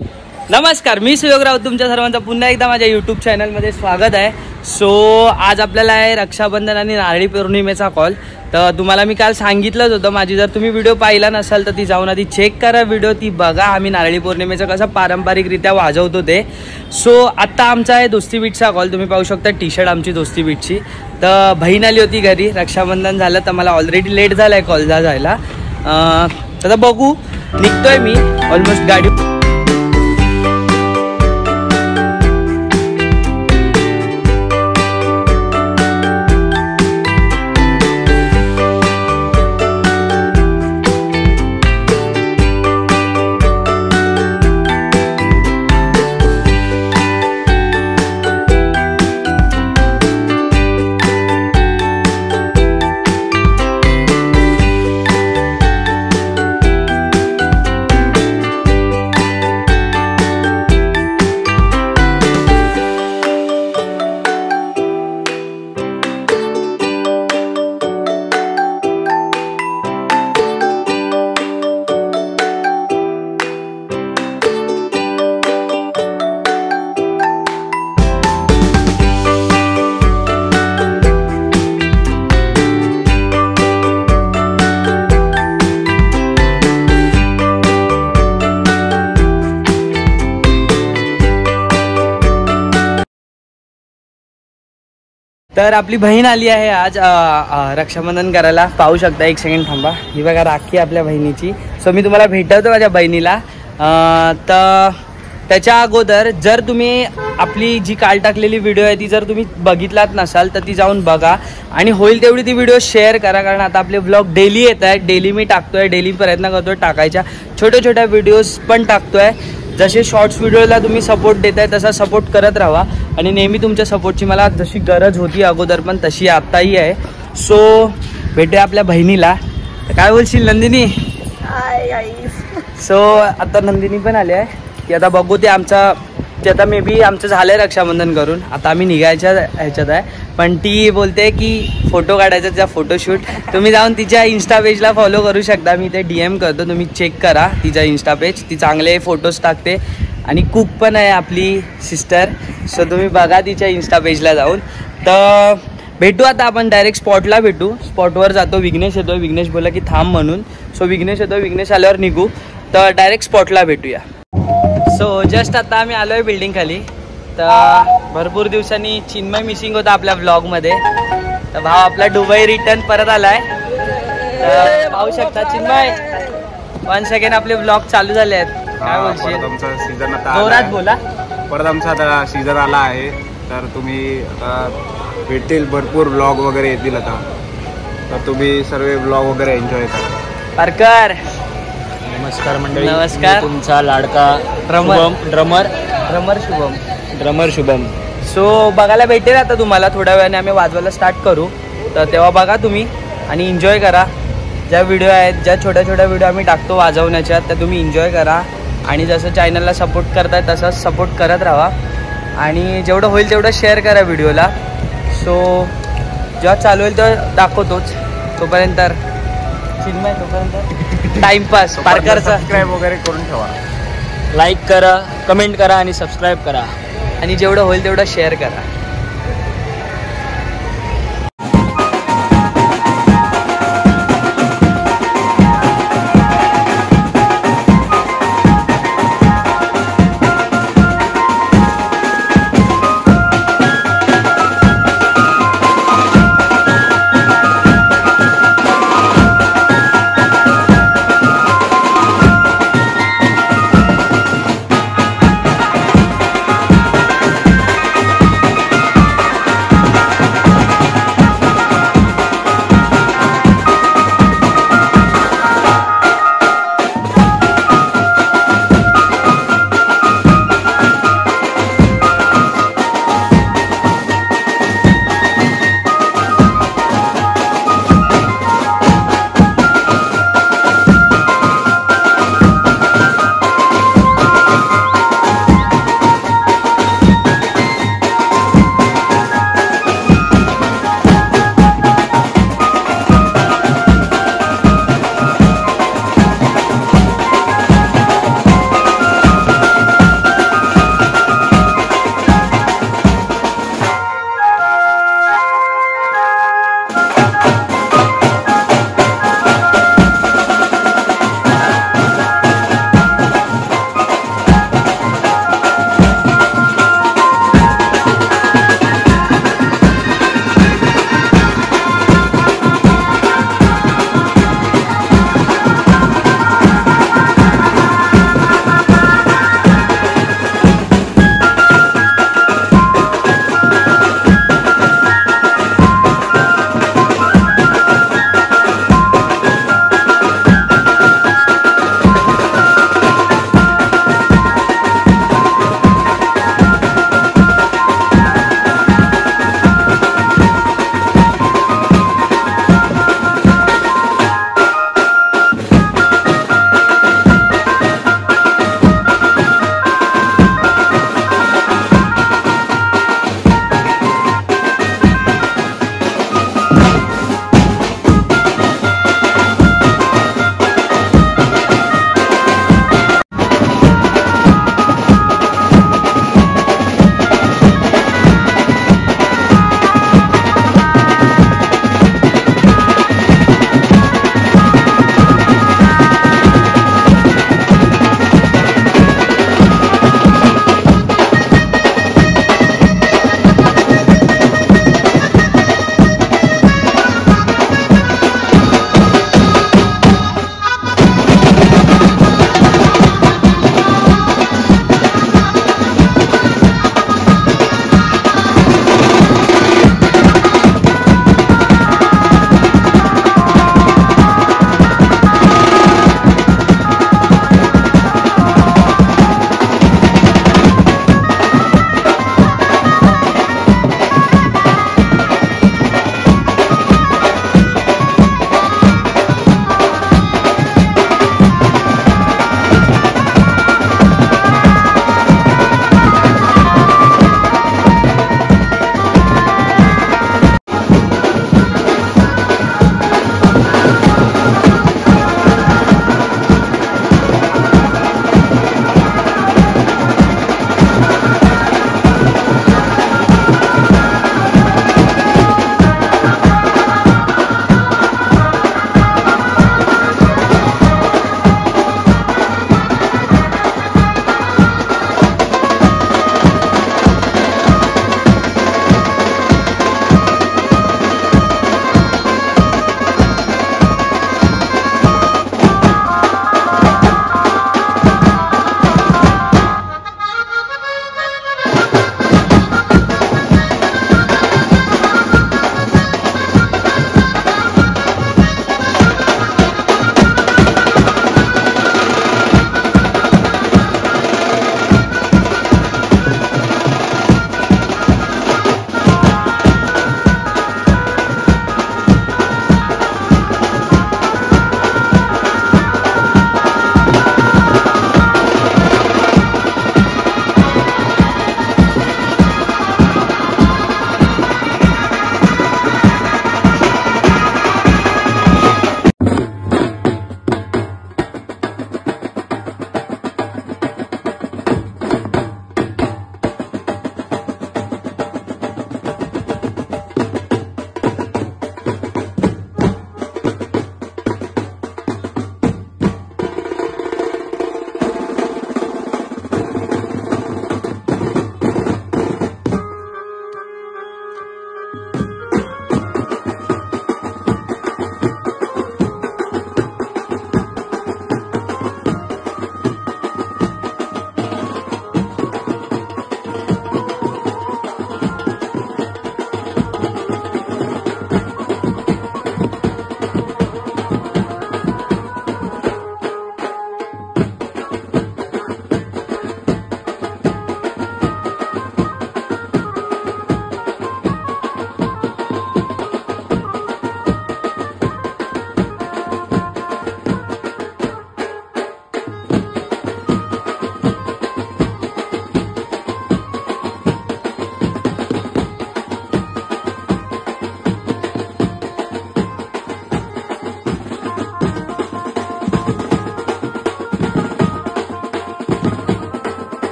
नमस्कार, मी सुयोग राऊत तुमच्या सर्वांचं पुन्हा एकदा माझ्या यूट्यूब चॅनलमध्ये स्वागत आहे. सो आज आपल्याला आहे रक्षाबंधन आणि नारळी पौर्णिमेचा कॉल. तर तुम्हाला मी काल सांगितलंच होतं, माझी जर तुम्ही व्हिडिओ पाहिला नसाल तर ती जाऊन आधी चेक करा व्हिडिओ, ती बघा. आम्ही नारळी पौर्णिमेचं कसं पारंपरिकरित्या वाजवतो ते. सो आत्ता आमचा आहे दोस्ती बीटचा कॉल. तुम्ही पाहू शकता टी शर्ट आमची दोस्ती बीटची. तर बहीण आली होती घरी, रक्षाबंधन झालं तर मला ऑलरेडी लेट झाला आहे कॉलला जायला. तर बघू, निघतोय मी ऑलमोस्ट गाडी. तर आपली बहीण आली आहे आज रक्षाबंधन करायला. पाहू शकता, एक सेकंड थांबा. ही बघा राखी आपल्या बहिणीची. सो मी तुम्हाला भेटवतो माझ्या बहिणीला. तर त्याच्या अगोदर जर तुम्ही आपली जी काल टाकलेली व्हिडिओ आहे ती जर तुम्ही बघितलात नसाल तर ती जाऊन बघा आणि होईल तेवढी ती व्हिडिओ शेअर करा. कारण आता आपले व्लॉग डेली येत आहेत, डेली मी टाकतोय, डेली प्रयत्न करतोय टाकायच्या. छोट्या छोट्या व्हिडिओज पण टाकतोय. जसे शॉर्ट्स व्हिडिओला तुम्ही सपोर्ट देताय तसा सपोर्ट करत राहा. आणि नेहमी तुमच्या सपोर्टची मला जशी गरज होती अगोदर पण तशी आत्ताही आहे. सो भेटूया आपल्या बहिणीला. काय बोलशील नंदिनी? सो आता नंदिनी पण आली आहे. की आता बघू ते आता मे बी आमचं झालं आहे रक्षाबंधन करून. आता आम्ही निघायच्या ह्याच्यात आहे. पण ती बोलते की फोटो काढायचा, तिचा फोटोशूट. तुम्ही जाऊन तिच्या इन्स्टा पेजला फॉलो करू शकता. मी ते DM करतो, तुम्ही चेक करा तिचा इन्स्टा पेज. ती चांगले फोटोज टाकते आणि कुक पण आहे आपली सिस्टर. सो तुम्ही बघा तिच्या इन्स्टा पेजला जाऊन. तर भेटू आता आपण डायरेक्ट स्पॉटला भेटू. स्पॉटवर जातो. विघ्नेश येतो, विघ्नेश बोला की थांब म्हणून. सो विघ्नेश येतो, विघ्नेश आल्यावर निघू. तर डायरेक्ट स्पॉटला भेटूया. सो जस्ट आता आम्ही आलो आहे बिल्डिंग खाली. तर भरपूर दिवसांनी चिन्मय मिसिंग होता आपल्या ब्लॉगमध्ये. तर भाव आपला दुबई रिटर्न परत आलाय. तर पाहू शकता चिन्मय, 1 सेकंड आपले ब्लॉग चालू झाले आहेत. काय बोलशील? आमचा सीझन आता जोरात बोला. परत आमचा आता सीझन आला आहे. तर तुम्ही आता भेटतील भरपूर ब्लॉग वगैरे येतील आता. तर तुम्ही सर्व ब्लॉग वगैरे एन्जॉय करा. पारकर नमस्कार मंडळी. नमस्कार. तुमचा लाडका ड्रमर शुभम. सो बघायला भेटेल आता तुम्हाला. थोड्या वेळाने आम्ही वाजवायला स्टार्ट करू. तर तेव्हा बघा तुम्ही आणि एन्जॉय करा. ज्या व्हिडिओ आहेत, ज्या छोट्या छोट्या व्हिडिओ आम्ही टाकतो वाजवण्याच्या, त्या तुम्ही एन्जॉय करा. आणि जसं चॅनलला सपोर्ट करताय तसंच सपोर्ट करत राहा. आणि जेवढं होईल तेवढं शेअर करा व्हिडिओला. सो जेव्हा चालू होईल तेव्हा दाखवतोच. तोपर्यंत चिन्मय, तोपर्यंत टाइमपास पारकरचा सबस्क्राईब वगैरे करून ठेवा. लाईक करा, कमेंट करा आणि सबस्क्राईब करा. आणि जेवढं होईल तेवढं शेअर करा.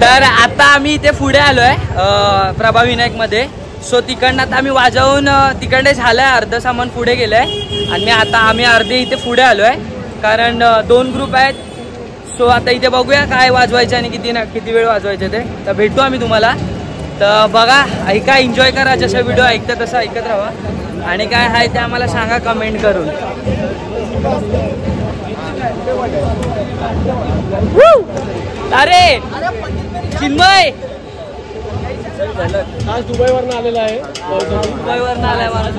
तर आता आम्ही इथे पुढे आलोय प्रभा विनायक मध्ये. सो तिकडनं आता आम्ही वाजवून तिकडे झालंय, अर्ध सामान पुढे गेलंय आणि आम्ही अर्धे इथे पुढे आलोय कारण 2 ग्रुप आहेत. सो आता इथे बघूया काय वाजवायचे आणि किती वेळ वाजवायचे ते. तर भेटतो आम्ही तुम्हाला. तर बघा, ऐका, एन्जॉय करा. जसं व्हिडिओ ऐकता तसं ऐकत राहा आणि काय आहे ते आम्हाला सांगा कमेंट करून. अरे चिन्मय आज दुबईवरनं आलेला आहे. दुबईवरनं आलाय मला.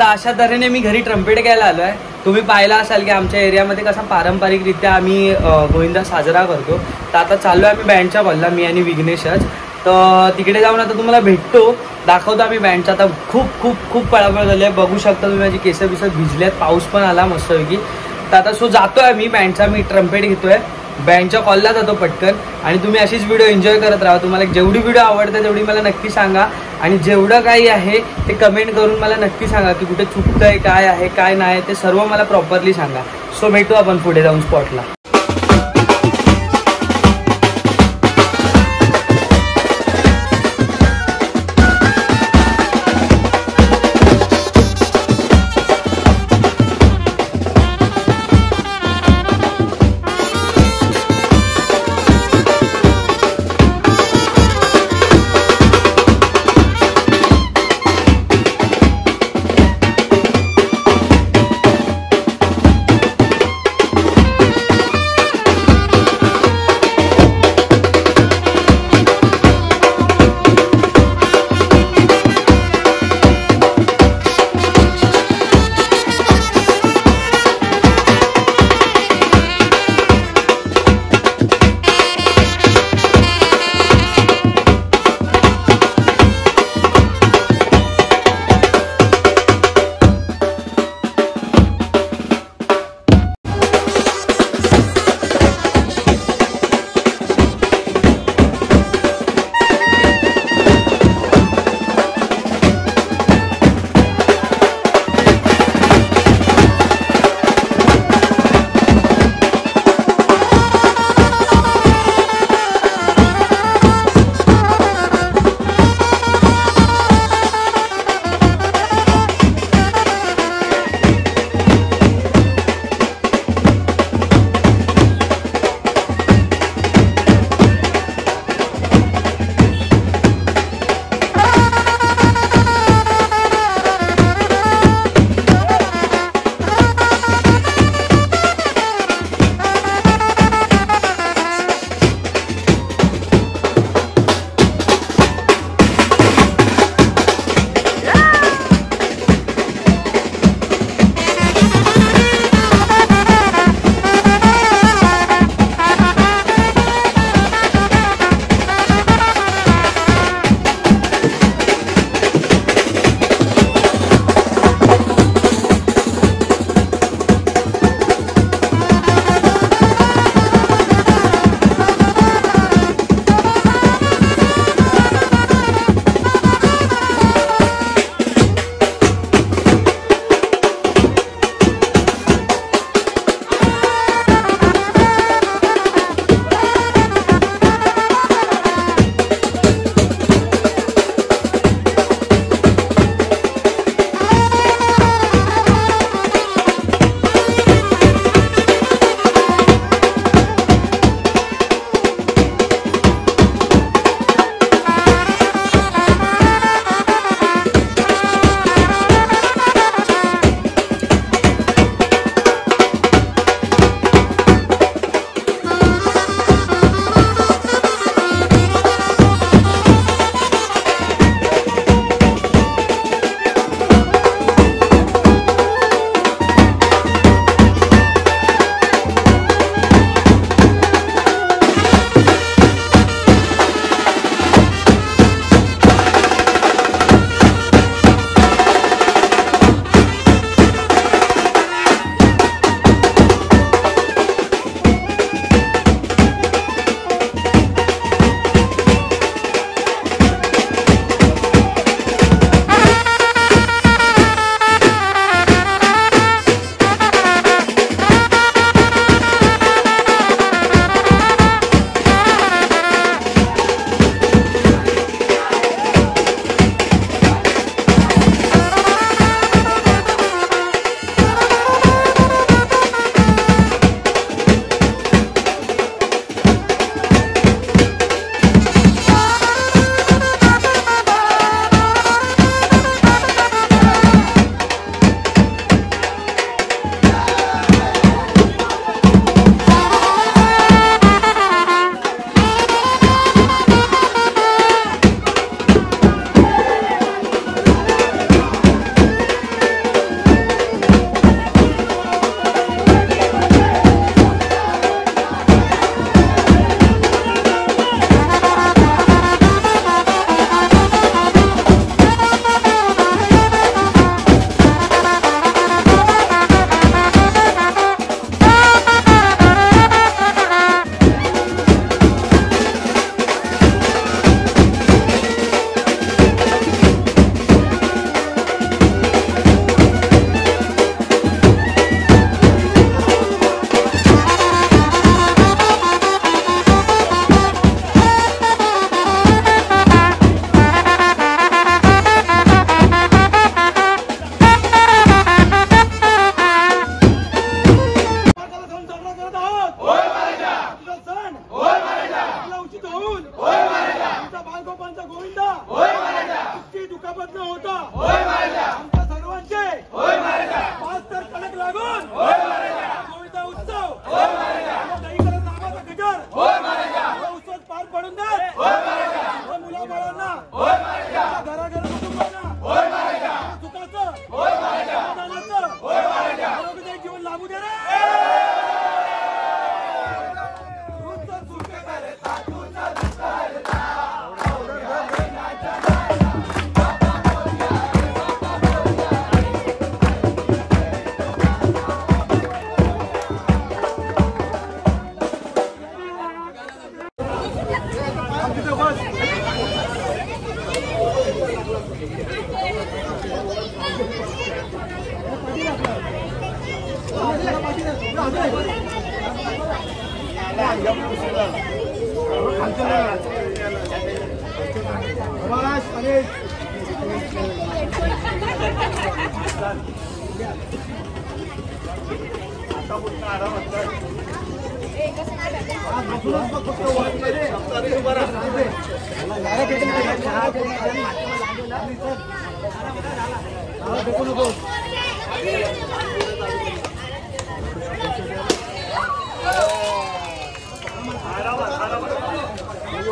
अशा तऱ्हेने मी घरी ट्रम्पेट घ्यायला आलो आहे. तुम्ही पाहिला असाल की आमच्या एरियामध्ये कसा पारंपरिकरित्या आम्ही गोविंदा साजरा करतो. तर आता चाललो आहे आम्ही बँडच्या कॉलला, मी आणि विघ्नेशच. तर तिकडे जाऊन आता तुम्हाला भेटतो, दाखवतो आम्ही बँडचा. आता खूप खूप खूप पळापळ झाली आहे, बघू शकता तुम्ही माझी केस भिजल्यात, पाऊस पण आला मस्तपैकी. तर आता सो जातोय मी बँडचा, मी ट्रम्पेट घेतोय, बँडच्या कॉलला जातो पटकन. आणि तुम्ही अशीच व्हिडिओ एन्जॉय करत राहा. तुम्हाला जेवढी व्हिडिओ आवडते तेवढी मला नक्की सांगा, आणि जेवढं काही आहे ते कमेंट करून मला नक्की सांगा की कुठे चुकतंय, काय आहे काय नाही, ते सर्व मला प्रॉपरली सांगा. सो भेटू आपण पुढे जाऊन स्पॉटला.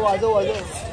वाजव